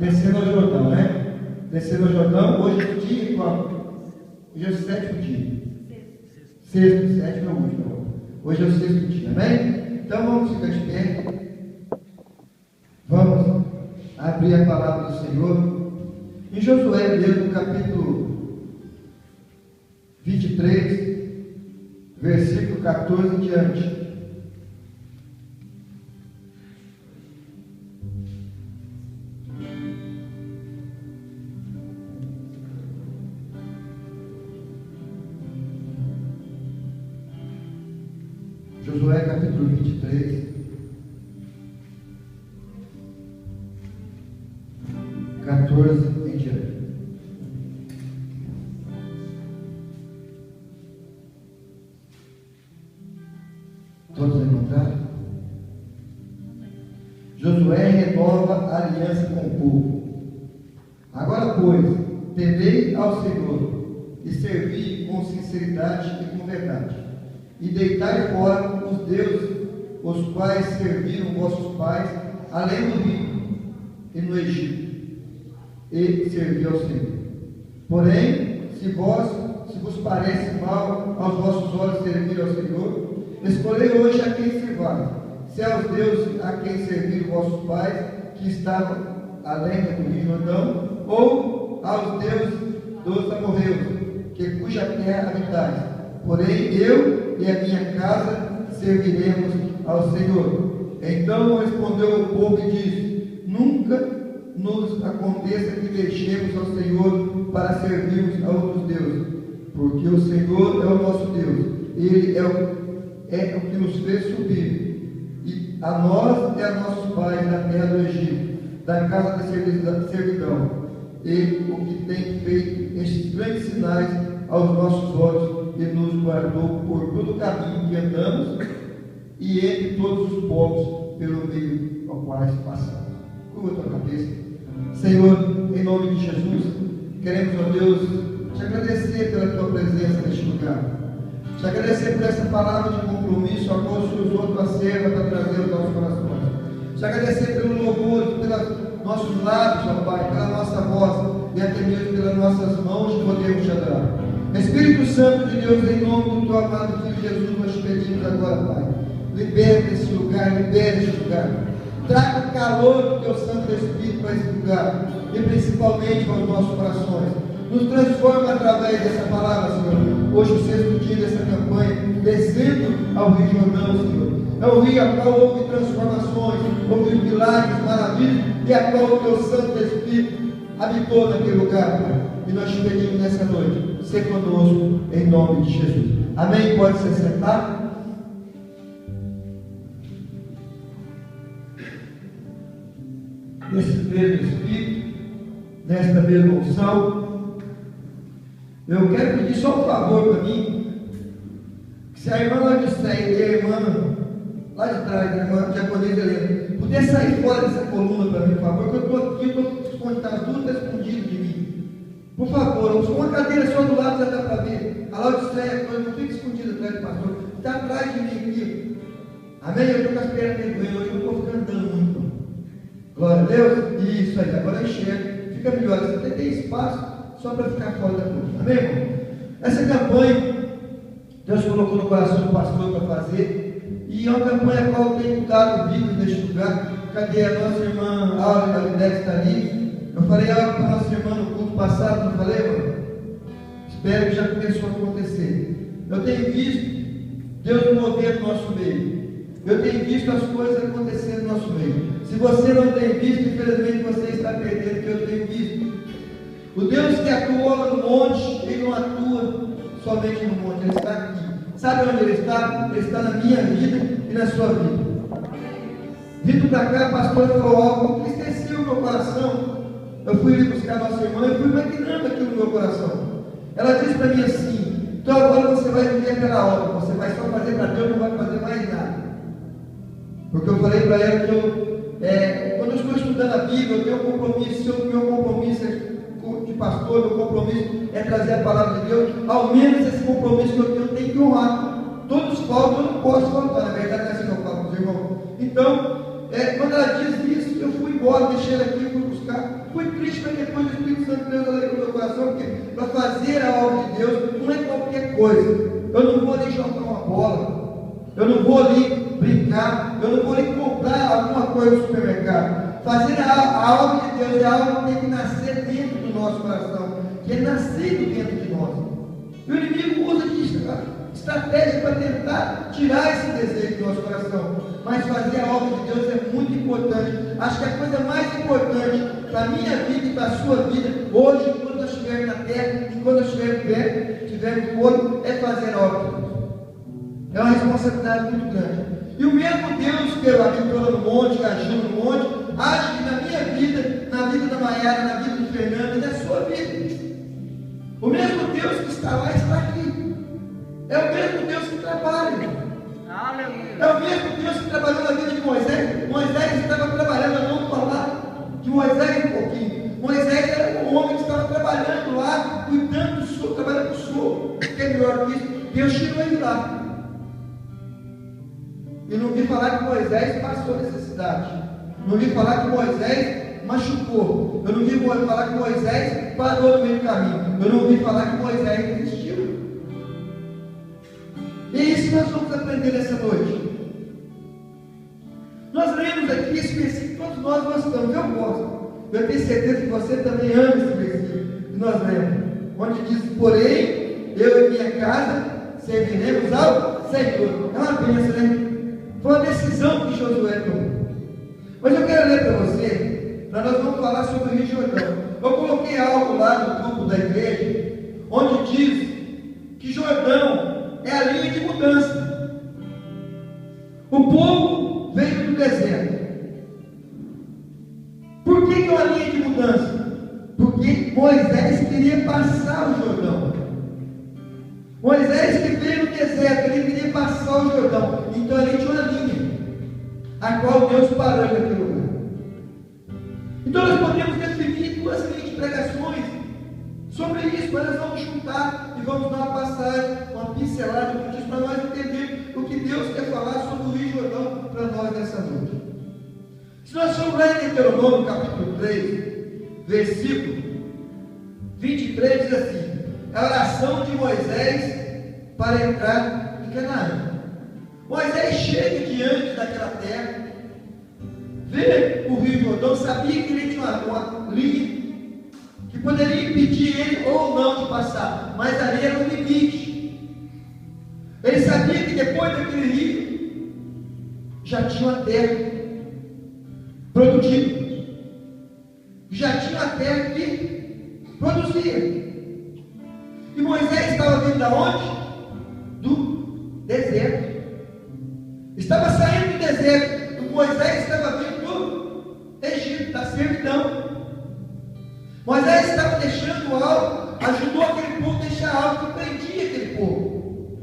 descendo ao Jordão, né? Descendo ao Jordão, hoje é o dia qual? Hoje é o 7º dia. Sexto, 7º é o último. Hoje é o 6º dia, amém? Então vamos ficar de pé. Vamos abrir a palavra do Senhor em Josué mesmo, capítulo 23, versículo 14 em diante. Josué capítulo 23, 14 em diante. Todos encontraram? Josué renova a aliança com o povo. Agora, pois, temei ao Senhor e servi com sinceridade e com verdade, e deitai fora os deuses, os quais serviram vossos pais, além do rio e no Egito, e servi ao Senhor. Porém, se vos parece mal aos vossos olhos servir ao Senhor, escolhei hoje a quem servais, se aos deuses a quem serviram vossos pais, que estavam além do rio Jordão, ou aos deuses dos amorreus, cuja terra habitais. Porém, eu e a minha casa serviremos ao Senhor. Então respondeu o povo e disse: nunca nos aconteça que deixemos ao Senhor para servirmos a outros deuses, porque o Senhor é o nosso Deus, Ele é o que nos fez subir, e a nós e a nossos pais da terra do Egito, da casa da servidão, e o que tem feito estes grandes sinais aos nossos olhos, e nos guardou por todo o caminho que andamos, e entre todos os povos pelo meio ao quais passamos. Curva a tua cabeça. Senhor, em nome de Jesus, queremos, ó Deus, te agradecer pela tua presença neste lugar, te agradecer por essa palavra de compromisso, a qual o Senhor usou a tua serva para trazer os nossos corações, te agradecer pelo louvor, pelos nossos lábios, ó Pai, pela nossa voz e até mesmo pelas nossas mãos que podemos te adorar. Espírito Santo de Deus, em nome do teu amado Filho Jesus, nós te pedimos agora, Pai, libera esse lugar, libera este lugar, traga o calor do teu Santo Espírito para esse lugar, e principalmente para os nossos corações. Nos transforma através dessa palavra, Senhor. Hoje, o 6º dia dessa campanha, descendo ao Rio Jordão, Senhor. É um rio a qual houve transformações, houve milagres, maravilhas, e a qual o teu Santo Espírito habitou naquele lugar, Pai. E nós te pedimos nessa noite, ser conosco, em nome de Jesus. Amém? Pode se sentar. Nesse mesmo Espírito, nesta mesma unção, eu quero pedir só um favor para mim, que se a irmã lá de Sé e a irmã lá de trás, a irmã diaconisa Helena, puder sair fora dessa coluna para mim, por favor, que eu estou aqui, eu estou escondido, as duas estão escondidas de mim. Por favor, uma cadeira só do lado já dá para ver. A Laodiceia, não fica escondida atrás do pastor, está atrás de mim aqui. Amém? Eu estou com as pernas doendo, hoje eu não estou ficando andando muito. Glória a Deus. Isso aí, agora eu enxergo. Fica melhor, você até tem espaço só para ficar fora da cruz. Amém, irmão? Essa campanha, Deus colocou no coração do pastor para fazer, e é uma campanha a qual eu tenho dado vida neste lugar. Cadê a nossa irmã Áurea, a Lidete está ali? Eu falei algo para a nossa irmã no culto passado, não falei, mano? Espero que já começou a acontecer. Eu tenho visto Deus mover no nosso meio. Eu tenho visto as coisas acontecendo no nosso meio. Se você não tem visto, infelizmente você está perdendo o que eu tenho visto. O Deus que atuou lá no monte, Ele não atua somente no monte, Ele está aqui. Sabe onde Ele está? Ele está na minha vida e na sua vida. Vindo para cá, a pastora falou algo que entristeceu o meu coração. Eu fui ali buscar a nossa irmã e fui imaginando aquilo no meu coração. Ela disse para mim assim: então agora você vai viver pela obra, você vai só fazer para Deus, não vai fazer mais nada. Porque eu falei para ela que quando eu estou estudando a Bíblia, eu tenho um compromisso, o meu compromisso de pastor, meu compromisso é trazer a palavra de Deus, ao menos esse compromisso que eu tenho que honrar. Todos faltam, eu não posso faltar, na verdade é assim que eu falo com os irmãos. Então, quando ela diz isso, eu fui embora, deixei ela aqui, fui buscar, fui coisa. Eu não vou ali jogar uma bola, eu não vou ali brincar, eu não vou ali comprar alguma coisa no supermercado. Fazer a obra de Deus é algo que tem que nascer dentro do nosso coração, que é nascido dentro de nós. E o inimigo usa de estratégia para tentar tirar esse desejo do nosso coração. Mas fazer a obra de Deus é muito importante. Acho que a coisa mais importante para a minha vida e para a sua vida, hoje, enquanto nós estivermos na terra, enquanto nós estivermos em pé, estivermos no corpo, é fazer a obra de Deus. É uma responsabilidade muito grande. E o mesmo Deus que habitou no monte, que agiu no monte, age na minha vida, na vida da Maiara, na vida do Fernando e na sua vida. O mesmo Deus que está lá está aqui. É o mesmo Deus que trabalha. É o mesmo Deus que trabalhou na vida de Moisés. Moisés estava trabalhando, vamos falar de Moisés um pouquinho. Moisés era um homem que estava trabalhando lá, cuidando do sul, trabalhando do sul. Que é melhor que isso? Deus tirou ele lá. E não vi falar que Moisés passou necessidade. Não vi falar que Moisés machucou. Eu não vi falar que Moisés parou no meio do caminho. Eu não vi falar que Moisés desistiu. E é isso que nós vamos aprender nessa noite. Nós lemos aqui esse versículo, todos nós gostamos, eu gosto. Eu tenho certeza que você também ama esse versículo que nós lemos. Onde diz, porém, eu e minha casa serviremos ao Senhor. É uma bênção, né? Foi uma decisão que Josué tomou. Mas eu quero ler para você, nós vamos falar sobre o Rio Jordão. Eu coloquei algo lá no grupo da igreja, onde diz que Jordão é a linha de mudança. O povo veio do deserto. Por que é uma linha de mudança? Porque Moisés queria passar o Jordão. Moisés que veio no deserto, ele queria passar o Jordão. Então ali tinha uma linha, a qual Deus parou naquele lugar. Então nós podemos definir duas linhas de pregações sobre isso, mas nós vamos juntar e vamos dar uma passagem, uma pincelada disso, para nós entendermos o que Deus quer falar sobre o Rio Jordão para nós nessa noite. Se nós formos lá em Deuteronômio capítulo 3, versículo 23, diz assim: é a oração de Moisés para entrar em Canaã. Moisés chega diante daquela terra, vê o Rio Jordão, sabia que ele tinha uma linha que poderia impedir ele ou não de passar, mas ali era um limite. Ele sabia que depois daquele rio já tinha uma terra produtiva, já tinha uma terra que produzia. E Moisés estava vindo da onde? Do deserto. Estava saindo do deserto. Moisés estava vindo do Egito, da servidão. Moisés estava deixando algo, ajudou aquele povo a deixar algo que prendia aquele povo.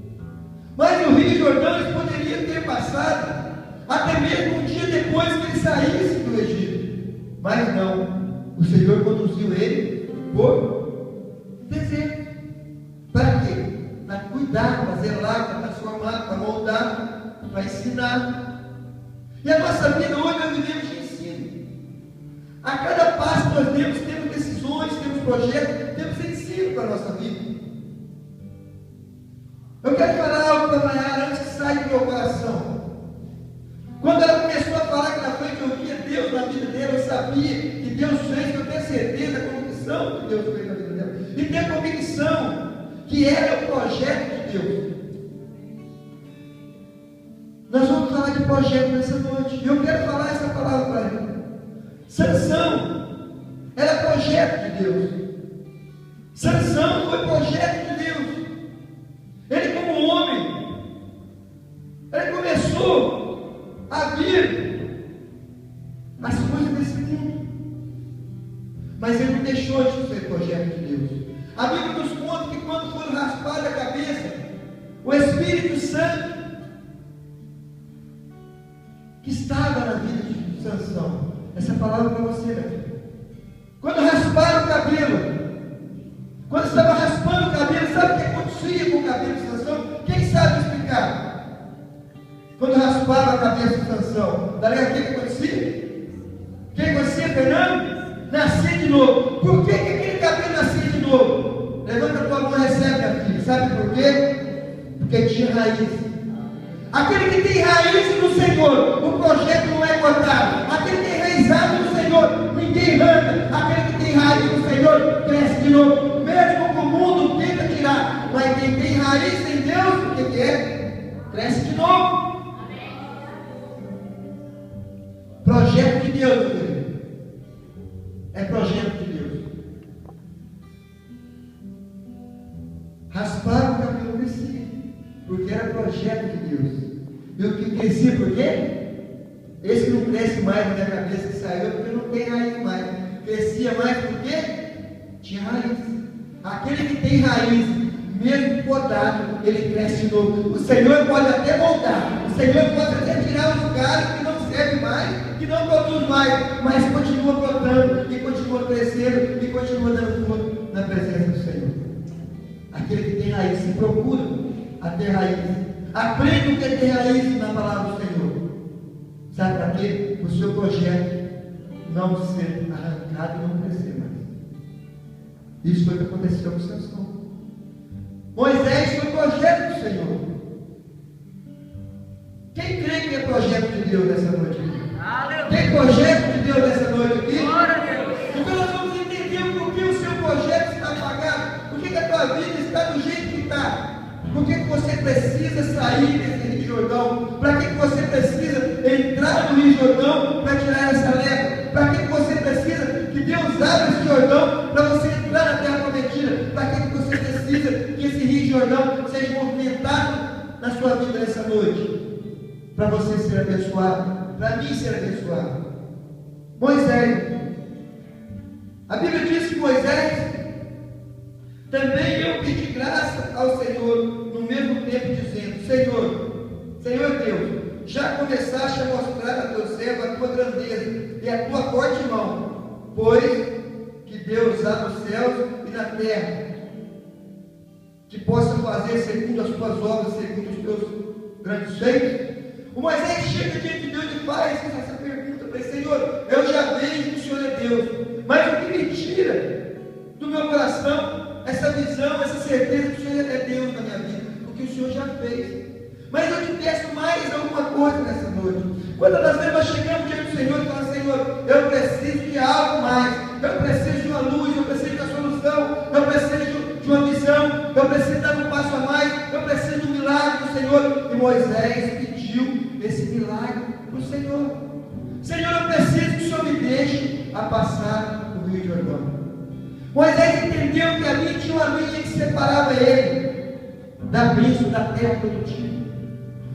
Mas no Rio Jordão eles poderiam ter passado até mesmo um dia depois que ele saísse do Egito. Mas não, o Senhor conduziu ele por deserto. Para quê? Para cuidar, para zelar, para transformar, para moldar, para ensinar. E a nossa vida hoje nós vivemos de ensino. A cada passo que nós temos decisões, temos projetos, temos ensino para a nossa vida. Eu quero falar algo para a Maiara antes que saia do meu coração. Quando ela começou a falar que na frente eu via Deus na vida dela, eu sabia que Deus fez, que eu tenho certeza, a convicção que Deus fez na vida dela. E tenho a convicção que era o projeto de Deus. Nós vamos falar de projeto nessa noite. E eu quero falar essa palavra para ela. Sansão era projeto de Deus. Sansão foi projeto de Deus. Ele como homem, ele começou a vir as coisas desse mundo. Mas ele não deixou de ser projeto de Deus. A Bíblia nos conta que quando foram raspados a cabeça, o Espírito Santo que estava na vida de Sansão. Essa palavra para você, meu filho. Quando rasparam o cabelo, quando estava raspando o cabelo, sabe o que acontecia com o cabelo de Sansão? Quem sabe explicar? Quando raspava a cabeça de Sansão, daí o que acontecia? O que acontecia, Fernando? Nascia de novo. Por que aquele cabelo nascia de novo? Levanta a tua mão e recebe, minha filha. Sabe por quê? raiz. Aquele que tem raiz no Senhor, o projeto não é cortado. Aquele que tem enraizado no Senhor, ninguém arranca. Aquele que tem raiz no Senhor, cresce de novo. Mesmo que o mundo tenta tirar, mas quem tem raiz em Deus, o que é? Cresce de novo. Projeto de Deus, meu querido. É projeto de Deus. Raspar o cabelo crescia, porque era projeto de Deus. E o que crescia por quê? Esse que não cresce mais na minha cabeça que saiu, porque não tem raiz mais. Crescia mais porque tinha raiz. Aquele que tem raiz, mesmo podado, ele cresce de novo. O Senhor pode até voltar, o Senhor pode até tirar os galhos que não servem mais, que não produzem mais, mas continua brotando, e continua crescendo, e continua dando fruto na presença do Senhor. Aquele que tem raiz, se procura a ter raiz. Aprenda o que é ter raiz na palavra do Senhor. Sabe para quê? O seu projeto não ser arrancado e não crescer mais. Isso foi o que aconteceu com Sansão. Moisés foi projeto do Senhor. Quem crê que é projeto de Deus nessa noite aqui? Tem projeto de Deus nessa noite aqui? Então nós vamos entender por que o seu projeto está apagado. Por que a tua vida está do jeito que está. Por que você precisa sair desse Rio Jordão? Para que você precisa entrar no Rio Jordão para tirar essa leva? Para que você precisa que Deus abra esse Jordão para você entrar na terra prometida? Para que você precisa que esse Rio Jordão seja movimentado na sua vida nessa noite? Para você ser abençoado, para mim ser abençoado. Moisés, a Bíblia diz que Moisés também eu pedi graça ao Senhor, no mesmo tempo dizendo: Senhor Deus, já começaste a mostrar a teu servo a tua grandeza e a tua forte mão, pois que Deus abre os céus e na terra, que possa fazer segundo as tuas obras, segundo os teus grandes feitos. O Moisés chega diante de Deus e faz essa pergunta para ele: Senhor, eu já vejo que o Senhor é Deus, mas o que me tira do meu coração essa visão, essa certeza que o Senhor é Deus na minha vida, porque o Senhor já fez. Mas eu te peço mais alguma coisa nessa noite. Quantas das vezes nós chegamos diante do Senhor e falamos: Senhor, eu preciso de algo mais, eu preciso de uma luz, eu preciso de uma solução, eu preciso de uma visão, eu preciso dar um passo a mais, eu preciso de um milagre do Senhor. E Moisés pediu esse milagre para o Senhor. Senhor, eu preciso que o Senhor me deixe a passar o Rio Jordão. Moisés entendeu que ali tinha uma linha que separava ele da bênção da terra produtiva.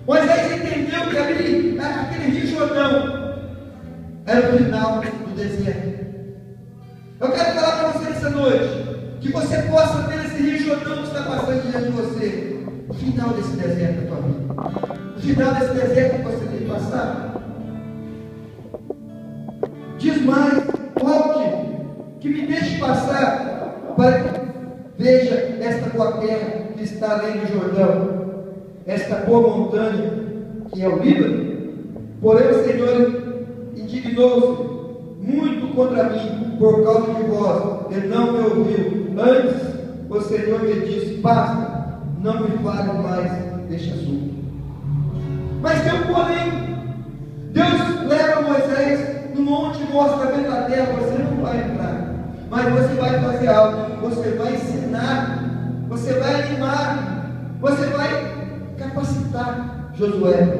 Moisés entendeu que ali, aquele Rio Jordão, era o final do deserto. Eu quero falar para você nessa noite, que você possa ter esse Rio Jordão que está passando diante de você, o final desse deserto da tua vida, o final desse deserto que você tem que passar. Diz mais: volte, que me deixe passar, para que veja esta boa terra que está além do Jordão, esta boa montanha que é o Líbano. Porém o Senhor indignou-se muito contra mim por causa de vós, e não me ouviu. Antes o Senhor me disse: basta, não me fale mais deste assunto. Mas tem um porém. Deus leva Moisés no monte e mostra dentro da terra: você não vai entrar, mas você vai fazer algo, você vai ensinar, você vai animar, você vai capacitar Josué.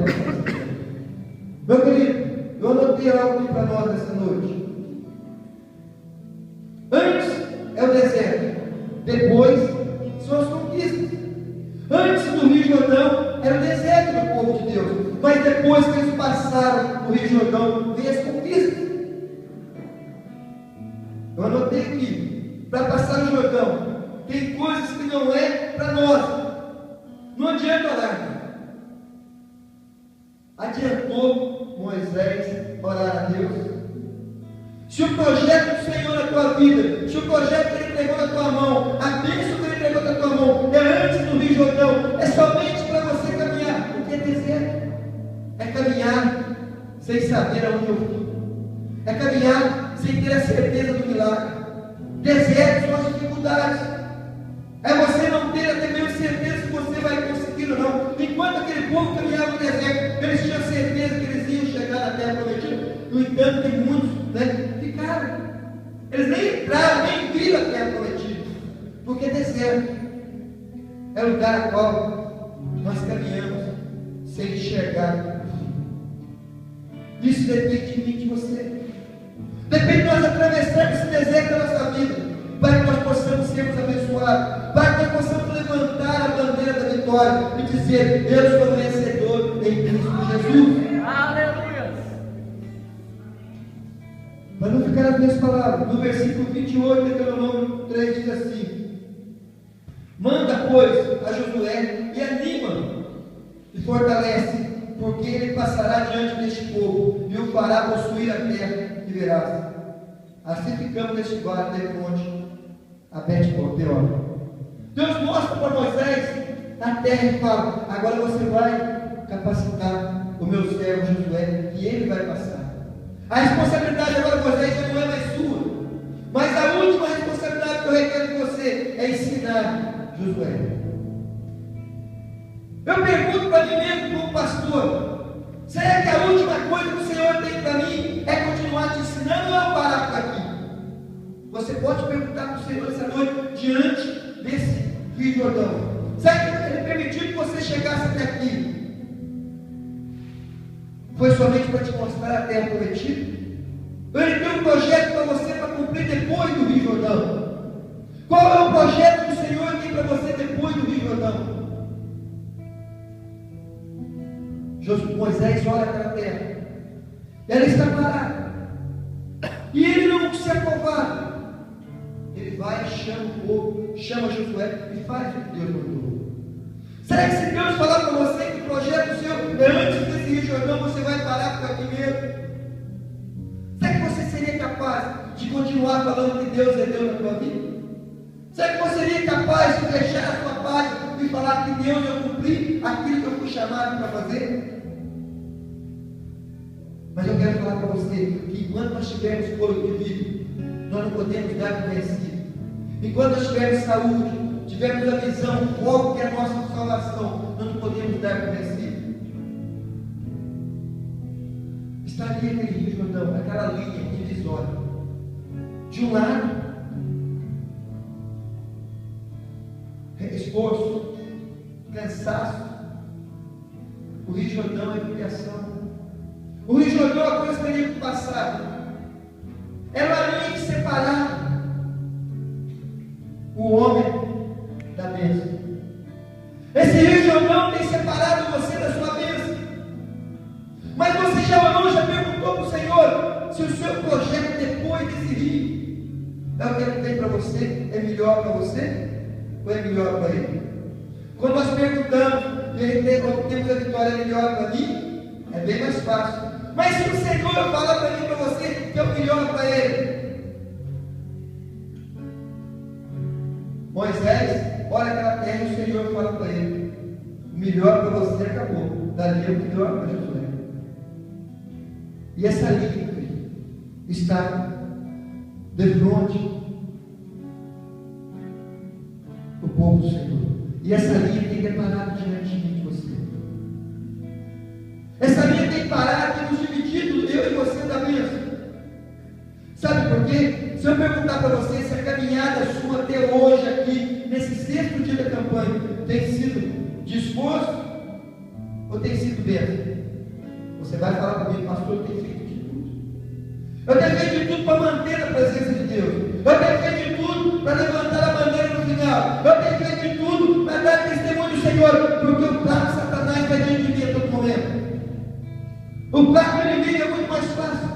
Meu querido, eu anotei algo aqui para nós nessa noite. Antes é o deserto, depois são as conquistas. Antes do Rio Jordão era o deserto do povo de Deus, mas depois que eles passaram o Rio Jordão, veio as conquistas. Eu anotei aqui: para passar o Jordão, tem coisas que não é para nós. Não adianta orar. Adiantou Moisés orar a Deus? Se o projeto do Senhor na tua vida, se o projeto que Ele entregou na tua mão, a bênção que Ele entregou na tua mão, é antes do Rio Jordão, é somente para você caminhar. O que é deserto? É caminhar sem saber aonde eu vou. É caminhar sem ter a certeza do milagre. Deserto são as dificuldades. É você não ter até mesmo certeza se você vai conseguir ou não. Enquanto enquanto aquele povo caminhava no deserto, eles tinham certeza que eles iam chegar na terra prometida. No entanto, tem muitos, ficaram. Eles nem entraram, nem viram a terra prometida, porque deserto é o lugar a qual nós caminhamos sem enxergar. Isso depende de mim e de você. Depende de nós atravessarmos esse deserto da nossa vida, para que nós possamos sermos abençoados, para que nós possamos levantar a bandeira da vitória e dizer: eu sou vencedor em Cristo Jesus. Aleluia! Para não ficar as minhas palavras, no versículo 28 de Deuteronômio 3 diz assim: manda, pois, a Josué e anima e fortalece, porque ele passará diante deste povo e o fará possuir a terra que verás. Assim ficamos neste vale de fronte a Bet-peor. Deus mostra para Moisés a terra e fala: agora você vai capacitar o meu servo Josué e ele vai passar. A responsabilidade agora, Moisés, já não é mais sua, mas a última responsabilidade que eu requero de você é ensinar Josué. Eu pergunto para mim mesmo como pastor: será que a última coisa que o Senhor tem para mim é continuar te ensinando ou eu parar por aqui? Você pode perguntar para o Senhor essa noite, diante desse Rio Jordão: será que Ele permitiu que você chegasse até aqui? Foi somente para te mostrar a terra prometida? Ou Ele tem um projeto para você para cumprir depois do Rio Jordão? Qual é o projeto que o Senhor tem para você depois do Rio Jordão? Moisés olha para a terra, ela está parada, e ele não se acovarda. Ele vai e chama o povo, chama Josué e faz o que Deus mandou. Será que se Deus falar para você que o projeto seu é antes desse Rio Jordão, você vai parar por aqui mesmo? Será que você seria capaz de continuar falando que Deus é Deus na tua vida? Será que você seria capaz de fechar a sua página e falar que Deus eu cumpri aquilo que eu fui chamado para fazer? Mas eu quero falar para você que enquanto nós tivermos fôlego de vida, nós não podemos dar por vencido. Enquanto nós tivermos saúde, tivermos a visão, o foco que é a nossa salvação, nós não podemos dar por vencido. Está ali aquele Rio Jordão, aquela linha divisória. De um lado, esforço, cansaço. O Rio Jordão é humilhação. O Rio Jordão é a coisa que teria que passar. É uma linha que separava o homem da bênção. Esse Rio Jordão tem separado você da sua bênção. Mas você já orou, já perguntou para o Senhor se o seu projeto depois desse rio é o que Ele tem para você? É melhor para você? Ou é melhor para Ele? Quando nós perguntamos e Ele temos a vitória, é melhor para mim? É bem mais fácil. Mas se o Senhor fala para mim, para você, que é o melhor para Ele. Moisés olha aquela terra e o Senhor fala para ele: o melhor para você acabou, dali é o melhor para Josué. E essa linha está de frente o povo do Senhor. E essa linha tem que parar diante de você. Essa linha tem que parar, tem nos dividido, eu e você, da bênção. Sabe por quê? Se eu perguntar para você se a caminhada sua até hoje aqui, nesse sexto dia da campanha, tem sido de esforço ou tem sido bênção? Você vai falar comigo: pastor, eu tenho feito de tudo. Eu tenho feito de tudo para manter a presença de Deus. Eu tenho feito de tudo para levantar a bandeira no final. Eu tenho feito de tudo para dar testemunho do Senhor, porque o plano de Satanás está diante de mim a todo momento. O plano do inimigo é muito mais fácil.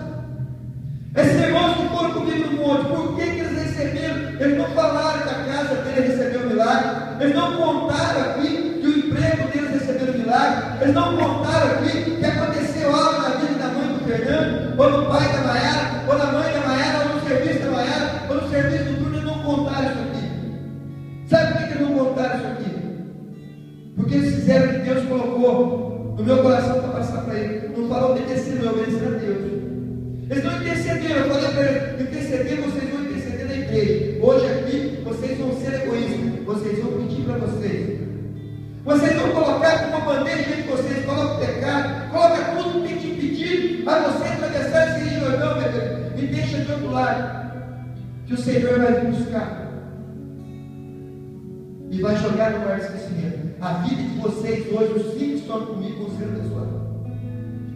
Esses irmãos que foram comigo no monte, por que eles receberam? Eles não falaram que a casa dele recebeu um milagre. Eles não contaram aqui que o emprego deles recebeu um milagre. Eles não contaram aqui que aconteceu algo na vida da mãe do Fernando, ou do pai da Maiara, ou da mãe da Maiara, ou no serviço da Maiara, ou no serviço do Bruno. Eles não contaram isso aqui. Sabe por que eles não contaram isso aqui? Porque eles fizeram o que Deus colocou no meu coração para passar para ele. Não falou obedecer, não, obedecer a Deus. Eles não intercederam. Eu falei para eles: interceder, vocês vão interceder na igreja. Hoje aqui, vocês vão ser egoístas. Vocês vão pedir para vocês. Vocês vão colocar colocar como uma bandeja diante de vocês, coloca o pecado, coloca tudo que tem te impedido, mas você atravessar esse rio Jordão, meu Deus, me deixa de outro lado, que o Senhor vai vir buscar e vai jogar no mar de esquecimento. A vida de vocês hoje, os filhos que estão comigo, vão ser abençoados.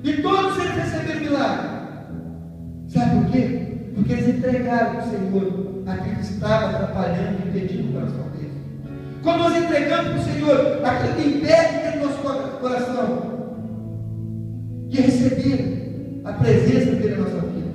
E todos eles receberam milagre. Sabe por quê? Porque eles entregaram para o Senhor aquilo que estava atrapalhando e impedindo o coração deles. Quando nós entregamos para o Senhor aquilo que impede dentro do nosso coração de receber a presença dele na nossa vida,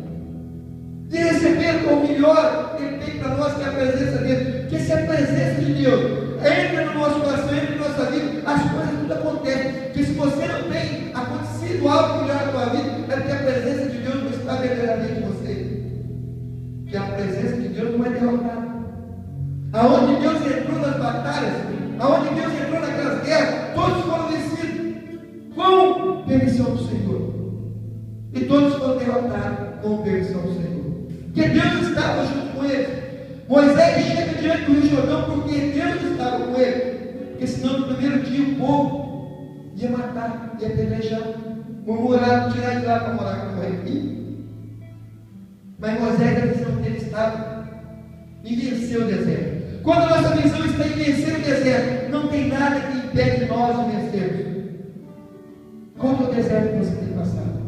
de receber o melhor que ele tem para nós, que é a presença dele. Porque se a presença de Deus entra no nosso coração, entra na nossa vida, as coisas tudo acontecem. Porque se você não tem acontecido algo melhor na tua vida, é porque a presença de Deus não está verdadeiramente em você. Que a presença de Deus não é derrotada. Aonde Deus entrou nas batalhas, aonde Deus entrou naquelas guerras, todos foram vencidos com permissão do Senhor. E todos foram derrotados com permissão do Senhor. Porque Deus estava junto com eles. Moisés chega diante do Rio Jordão porque Deus estava com ele. Porque senão no primeiro dia o povo ia matar, ia pelejar, murmurar, tirar de lá para morar com o rei. Mas Moisés, a visão dele estava em vencer o deserto. Quando a nossa visão está em vencer o deserto, não tem nada que impede nós de vencermos. Qual é o deserto que você tem passado?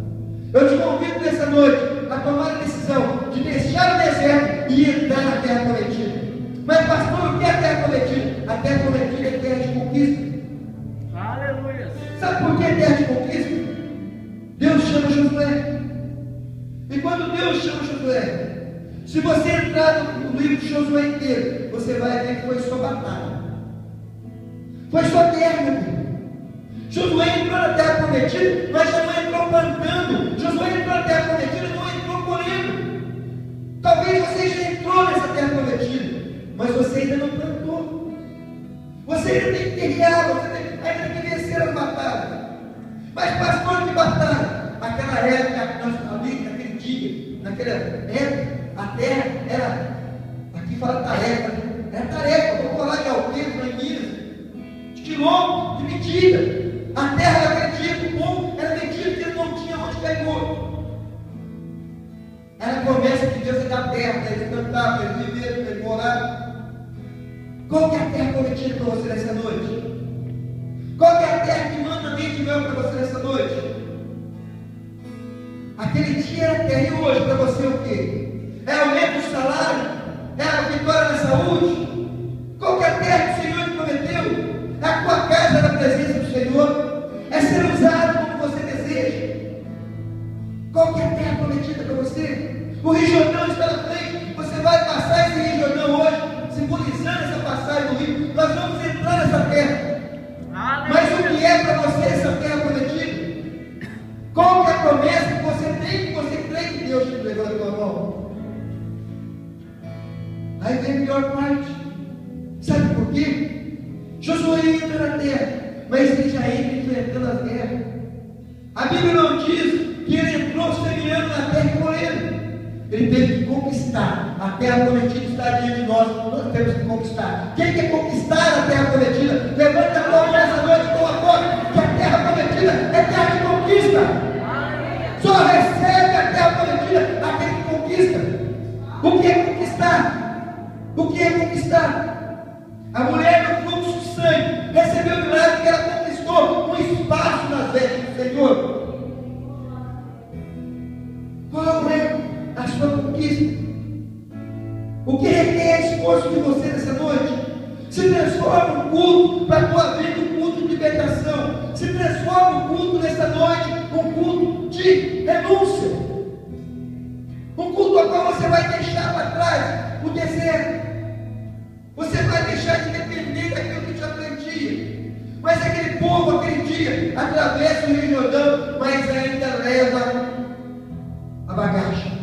Eu te convido nessa noite a tomar a decisão de deixar o deserto e entrar na terra prometida. Mas pastor, o que é a terra prometida? A terra prometida é terra de conquista. Aleluia. Sabe por que é terra de conquista? Deus chama Josué. E quando Deus chama Josué, se você entrar no livro de Josué inteiro, você vai ver que foi só batalha. Foi só guerra, meu filho. Josué entrou na terra prometida, mas já não entrou plantando. Josué entrou na terra prometida, não entrou colhendo. Talvez você já entrou nessa terra prometida, mas você ainda não plantou. Você ainda tem que guerrear, você ainda tem que vencer as batalhas. Mas pastor, que batalha? Aquela época, ali, naquele dia, naquela época, a terra era, aqui fala tarefa, era tarefa, vou falar de Alqueiro, em Minas, de quilômetros, de medida. A terra naquele dia do povo era medida que ele não tinha onde cair morto. Era a promessa de Deus é dar terra para eles plantar, para eles viverem, para eles morar. Qual que é a terra prometida para você nessa noite? Qual que é a terra que manda leite e mel para você nessa noite? Aquele dia era terra e hoje para você o quê? É aumento do salário? É a vitória na saúde? Qual que é a terra que o Senhor te prometeu? É a tua casa na presença do Senhor? É ser usado como você deseja? Qual que é a terra prometida para você? O Rio Jordão está na frente. Você vai passar esse Rio Jordão hoje, simbolizando essa passagem do rio. Nós vamos entrar nessa terra. Mas o que é para você essa terra prometida? Qual que é a promessa que você tem, que você crê que Deus te entregou na tua mão? Aí vem a melhor parte. Sabe por quê? Josué entra na terra, mas ele já entra enfrentando as guerras. A Bíblia não diz que ele entrou semeando na terra e morrendo. Ele teve que conquistar. A terra prometida está diante de nós. Nós temos que conquistar. Quem quer conquistar a terra prometida? Levanta a mão nessa noite e toma conta que a terra prometida é terra de conquista. Só recebe a terra prometida aquele que conquista. O que é conquistar? O que é conquistar? A mulher do fluxo de sangue recebeu o milagre que ela conquistou um espaço nas vestes do Senhor. Qual é a sua conquista? O que requer esforço de você nessa noite? Se transforma um culto para a tua vida, um culto de libertação. Se transforma um culto nessa noite, um culto de renúncia. Um culto ao qual você vai deixar para trás o deserto. Você vai deixar de depender daquilo que te aprendia. Mas aquele povo, aquele dia, atravessa o Rio Jordão, mas ainda leva a bagagem.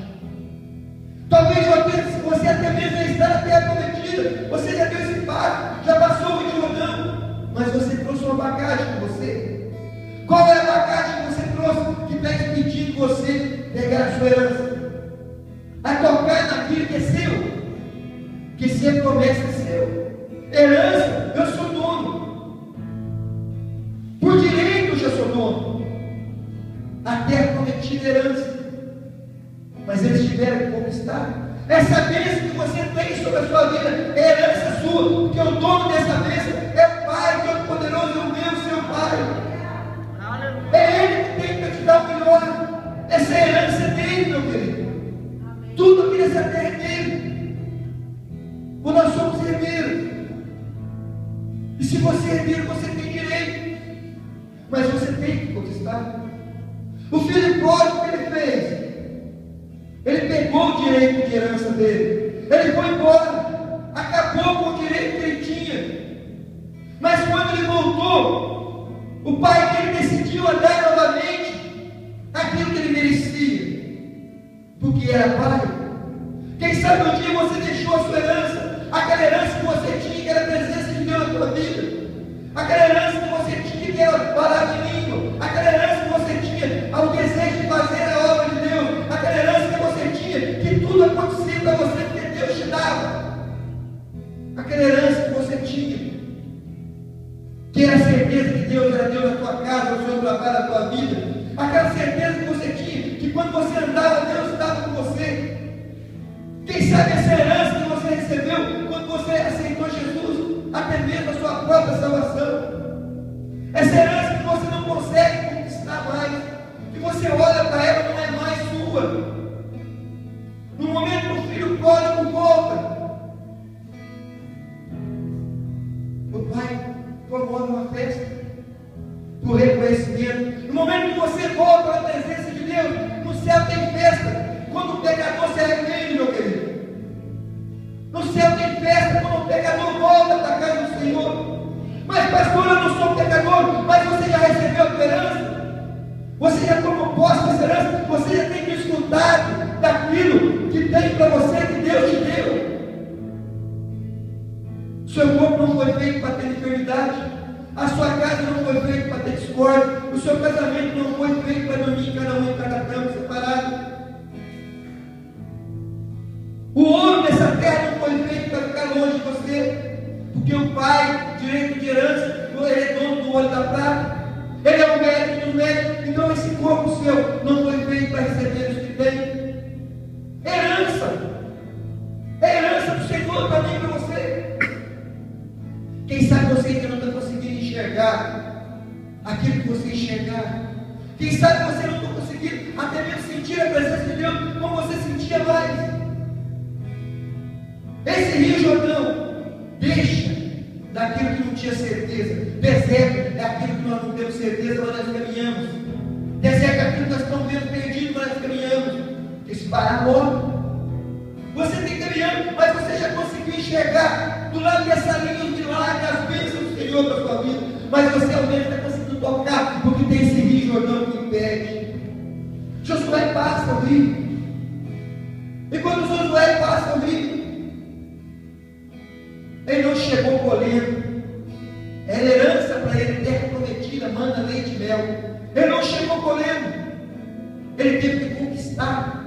Talvez você até mesmo já está na terra prometida. Você já deu esse passo, já passou o Rio Jordão, mas você trouxe uma bagagem com você. Qual é a bagagem que você trouxe que está impedindo você pegar a sua herança? A tocar naquilo que é seu. Que se a promessa é seu. Herança, eu sou dono. Por conquistar. Essa bênção que você tem sobre a sua vida é herança sua, porque o dono dessa bênção é o Pai Todo-Poderoso, é o meu, seu Pai. É Ele que tem para te dar o melhor. Essa é a herança dele, meu querido. Tudo aqui nessa terra é dele. Quando nós somos herdeiros. E se você é herdeiro, você tem direito. Mas você tem que conquistar. O filho pródigo, o que ele fez? Ele pegou o direito de herança dele. Ele foi embora. Acabou com o direito que ele tinha. Mas quando ele voltou, o pai dele decidiu dar novamente aquilo que ele merecia. Porque era pai. Quem sabe um dia você deixou a sua herança, aquela herança que você tinha, que era a presença de Deus na sua vida. Aquela herança que você tinha, que era parar de língua. Aquela herança que você tinha, o desejo de fazer a obra de Deus. Aquela herança que você tinha, que tudo acontecia para você, porque Deus te dava. Aquela herança que você tinha, que era a certeza que Deus era Deus na tua casa, no seu trabalho, na tua vida. Aquela certeza que você tinha, que quando você andava, Deus estava com você. Quem sabe essa herança que você recebeu quando você aceitou Jesus, até mesmo a sua própria salvação. Essa herança que você não consegue conquistar mais, que você olha para ela, não é mais sua. No momento que o filho pródigo volta, o pai promove uma festa por reconhecimento. No momento que você volta à presença de Deus, no céu tem festa. Quando o pecador se arrepende, meu querido. No céu tem festa quando o pecador volta para a casa do Senhor. Mas pastor, eu não sou pecador. Mas você já recebeu a tua herança? Você já tomou posse dessa herança? Você já tem desfrutado daquilo que tem para você, que Deus te deu? O seu corpo não foi feito para ter enfermidade. A sua casa não foi feita para ter discórdia. O seu casamento não foi feito para dormir cada um em cada cama separado. O ouro dessa terra não foi feito para ficar longe de você, porque o Pai, direito de herança, ele é dono do ouro da prata, ele é o médico dos médicos. Então esse corpo seu não foi feito para receber os que tem. É herança do Senhor para mim e para você. Quem sabe você ainda não está conseguindo enxergar aquilo que você enxergar. Quem sabe você não está conseguindo até mesmo sentir a presença de Deus como você sentia mais. Esse Rio Jordão deixa daquilo que não tinha certeza. Deserto é aquilo que nós não temos certeza, mas nós caminhamos. Deserto é aquilo que nós estamos vendo perdido, mas nós caminhamos. Porque se parar, morre. Você tem caminhando, mas você já conseguiu enxergar do lado dessa linha os milagres, as bênçãos do Senhor para a sua vida. Mas você ao menos está conseguindo tocar, porque tem esse Rio Jordão que impede. Josué passa o rio. E quando Josué passa o rio, ele não chegou colhendo. Era herança para ele, terra prometida, manda leite e mel. Ele não chegou colhendo. Ele teve que conquistar.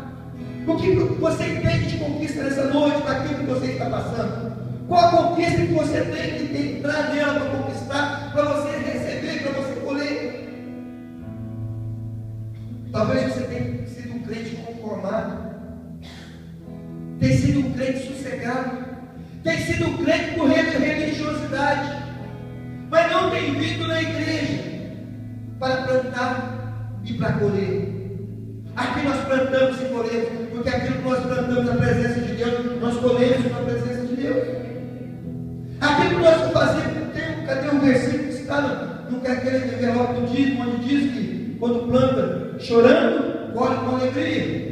O que você entende de conquista nessa noite, daquilo que você está passando? Qual a conquista que você tem que entrar nela para conquistar, para você receber, para você colher? Talvez você tenha sido um crente conformado, tenha sido um crente sossegado, tem sido um crente por religiosidade, mas não tem vindo na igreja para plantar e para colher. Aqui nós plantamos e colhemos, porque aquilo que nós plantamos na presença de Deus, nós colhemos na presença de Deus. Aquilo que nós fazemos, cadê um versículo que está naquele envelope do dízimo, onde diz que quando planta chorando, colhe com alegria.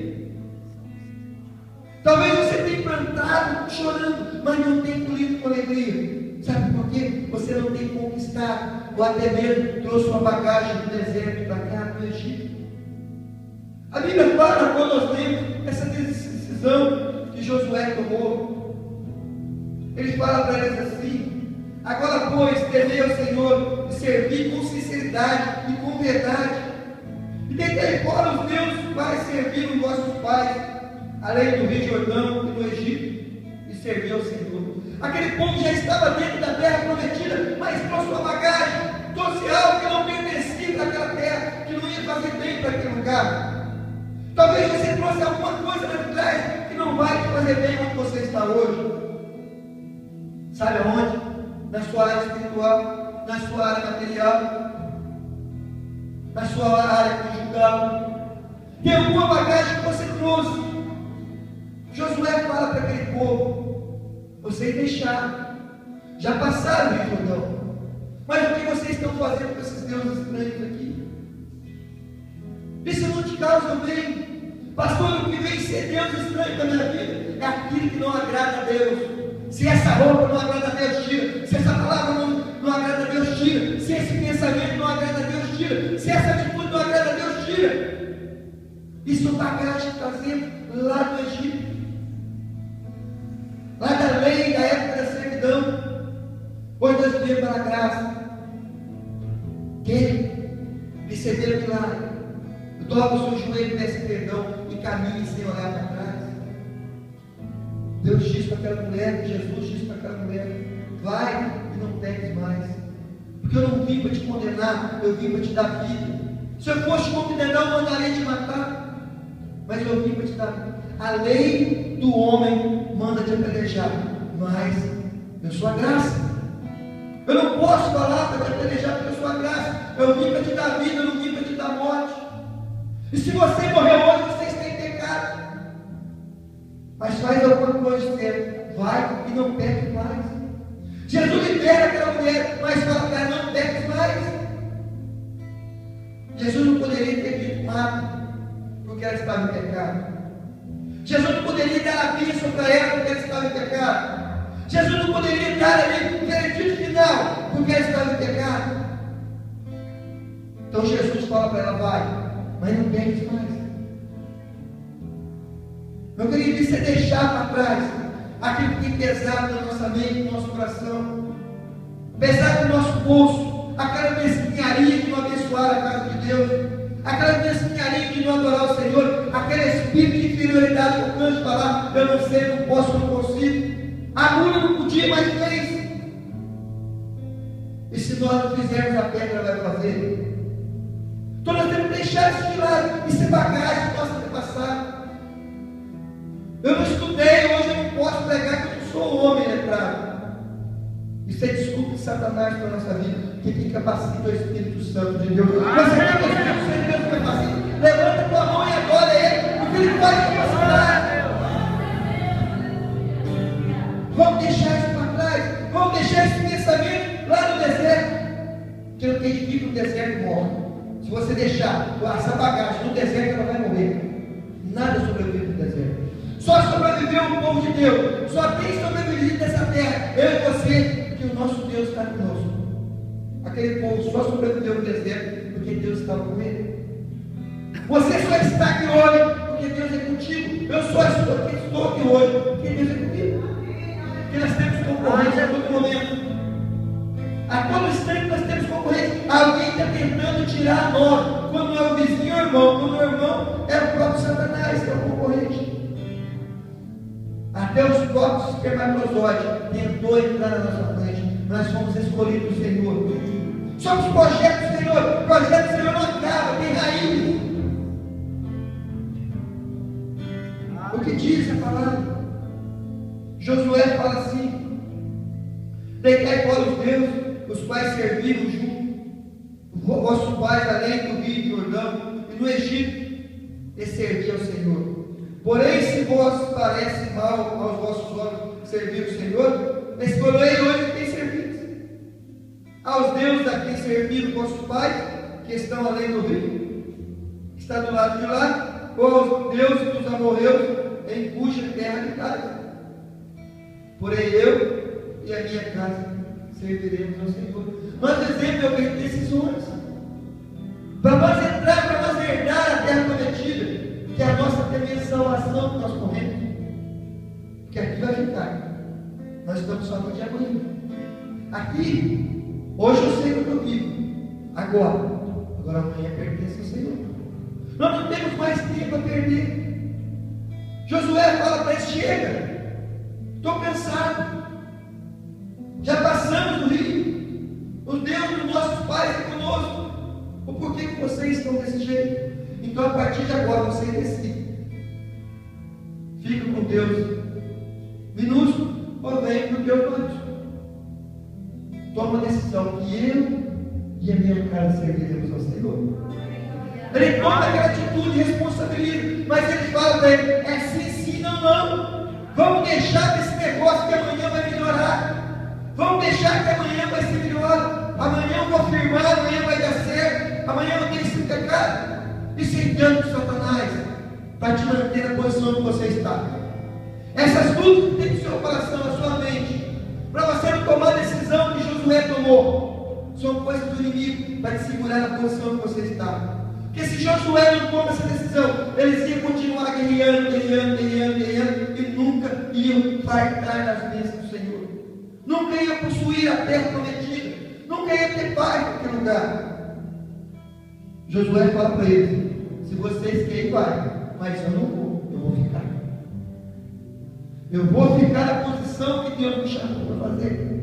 Talvez você tenha plantado chorando, mas não tenha colhido com alegria. Sabe por quê? Você não tem conquistado, ou até mesmo trouxe uma bagagem do deserto para cá, do Egito. A Bíblia fala, quando nós temos essa decisão que Josué tomou, ele fala para eles assim: agora, pois, temei ao Senhor e servi com sinceridade e com verdade, e deitei fora os deuses para servir os vossos pais, além do Rio Jordão e do Egito, e servir ao Senhor. Aquele povo já estava dentro da terra prometida, mas trouxe uma bagagem, trouxe algo que não pertencia àquela terra, que não ia fazer bem para aquele lugar. Talvez você trouxe alguma coisa lá de trás que não Sabe aonde? Na sua área espiritual, na sua área material, na sua área conjugal. Tem alguma bagagem que você trouxe. Josué fala para aquele povo: vocês deixaram, já passaram o Rio Jordão, mas o que vocês estão fazendo com esses deuses estranhos aqui? Isso não te causa bem. Pastor, o que vem ser Deus estranho na minha vida é aquilo que não agrada a Deus. Se essa roupa não agrada a Deus, tira. Se essa palavra não agrada a Deus, tira. Se esse pensamento não agrada a Deus, tira. Se essa atitude não agrada a Deus, tira. Isso é bagagem que trazemos lá do Egito, lá da lei, da época da servidão. Hoje nós vivemos pela graça. Quem receber o milagre, dobra o seu joelho e peça perdão e caminhe sem olhar para trás. Deus disse para aquela mulher, Jesus disse para aquela mulher: vai e não peques mais, porque eu não vim para te condenar, eu vim para te dar vida. Se eu fosse condenar, eu mandaria te matar, mas eu vim para te dar vida. A lei do homem manda te apedrejar, mas eu sou a graça. Eu não posso falar para te apedrejar, porque eu sou a graça. Eu vim para te dar vida, eu não vim para te dar morte. E se você morrer hoje, você está em pecado. Mas faz alguma coisa certa. Vai e não peque mais. Jesus libera aquela mulher, mas fala para ela: não peques mais. Jesus não poderia ter dito mata, porque ela estava em pecado. Jesus não poderia dar a bênção para ela, porque ela estava em pecado. Jesus não poderia dar ali o veredito final, porque ela estava em pecado. Então Jesus fala para ela: vai, mas não peques mais. Meu querido, isso é deixar para trás aquilo que tem pesado na nossa mente, no nosso coração, pesado no nosso bolso, aquela mesquinharia de não abençoar a casa de Deus, aquela mesquinharia de não adorar o Senhor, aquele espírito de inferioridade que eu canso de falar: eu não sei, não posso, não consigo. A mulher não podia, mas fez. E se nós não fizermos, a pedra vai fazer. Então nós temos que deixar isso de lado. Isso é bagagem do nosso antepassado. Eu não estudei, hoje eu não posso pregar que eu não sou um homem letrado. Isso é desculpa de Satanás para a nossa vida. Que quem capacita é o Espírito Santo de Deus. Você quer que o Espírito Santo de Deus capacite? Levanta a tua mão e adora Ele, porque Ele pode capacitar. Vamos deixar isso para trás. Vamos deixar esse pensamento lá no deserto. Que não tem que vir no deserto e morre. Se você deixar essa bagagem no deserto, ela vai morrer. Nada sobrevive no deserto. Só sobreviveu o povo de Deus. Só tem sobrevivido nessa terra, eu e você, porque o nosso Deus está conosco. Aquele povo só sobreviveu no deserto porque Deus estava com ele. Você só está aqui hoje porque Deus é contigo. Eu só estou aqui hoje porque Deus é comigo. Porque nós temos concorrência a todo momento. A todo instante nós temos concorrência. Alguém está tentando tirar nós. Quando não é o vizinho ou o irmão. Quando é o irmão, é o próprio Satanás que é o concorrente. Até os próprios espermatozoides tentou entrar na nossa frente. Nós fomos escolhidos do Senhor. Somos projetos do Senhor. O projeto do Senhor não acaba, tem raiz. O que diz a palavra? Josué fala assim: deitai fora os deuses, os quais serviram junto, vossos pais além do rio Jordão, e no Egito, e serviam ao Senhor. Porém, se vos parece mal aos vossos olhos servir o Senhor, escolhei hoje quem servir. Aos deuses a quem serviram vossos pais, que estão além do rio, que está do lado de lá, ou aos deuses dos amorreus, em cuja terra habitais. Porém eu e a minha casa serviremos ao Senhor. Nós devemos, meu bem, decisões. Para nós entrar, para nós herdar a terra prometida, que é a nossa dimensão, a ação que nós corremos. Porque aqui vai ficar. Nós estamos só no dia amanhã. Aqui, hoje eu sei o que eu vivo. Agora amanhã pertence ao Senhor. Nós não temos mais tempo a perder. Josué fala para eles: chega. Estou cansado. Já passamos do rio. O Deus dos nossos pais é conosco. O porquê que vocês estão desse jeito? Então a partir de agora vocês decidem. Fica com Deus minúsculo ou vem com Deus maiúsculo. que eu e a minha casa serviremos ao Senhor. Ele toma aquela atitude, responsabiliza, mas ele fala para ele: é sim, não. Vamos deixar desse negócio que amanhã vai melhorar. Vamos deixar que amanhã vai ser melhor. Amanhã eu vou firmar, amanhã vai dar certo. Amanhã eu tenho esse pecado. Isso é engano de Satanás para te manter na posição que você está. Essas dúvidas que tem no seu coração, na sua mente, para você não tomar a decisão que Josué tomou, são coisas do inimigo para te segurar na posição que você está. Porque se Josué não toma essa decisão, eles iam continuar guerreando e nunca iam fartar das bênçãos do Senhor. Nunca iam possuir a terra prometida. Nunca iam ter paz naquele lugar. Josué fala para eles: se vocês querem, vai, mas eu não vou, eu vou ficar. Eu vou ficar na posição que Deus me chamou para fazer.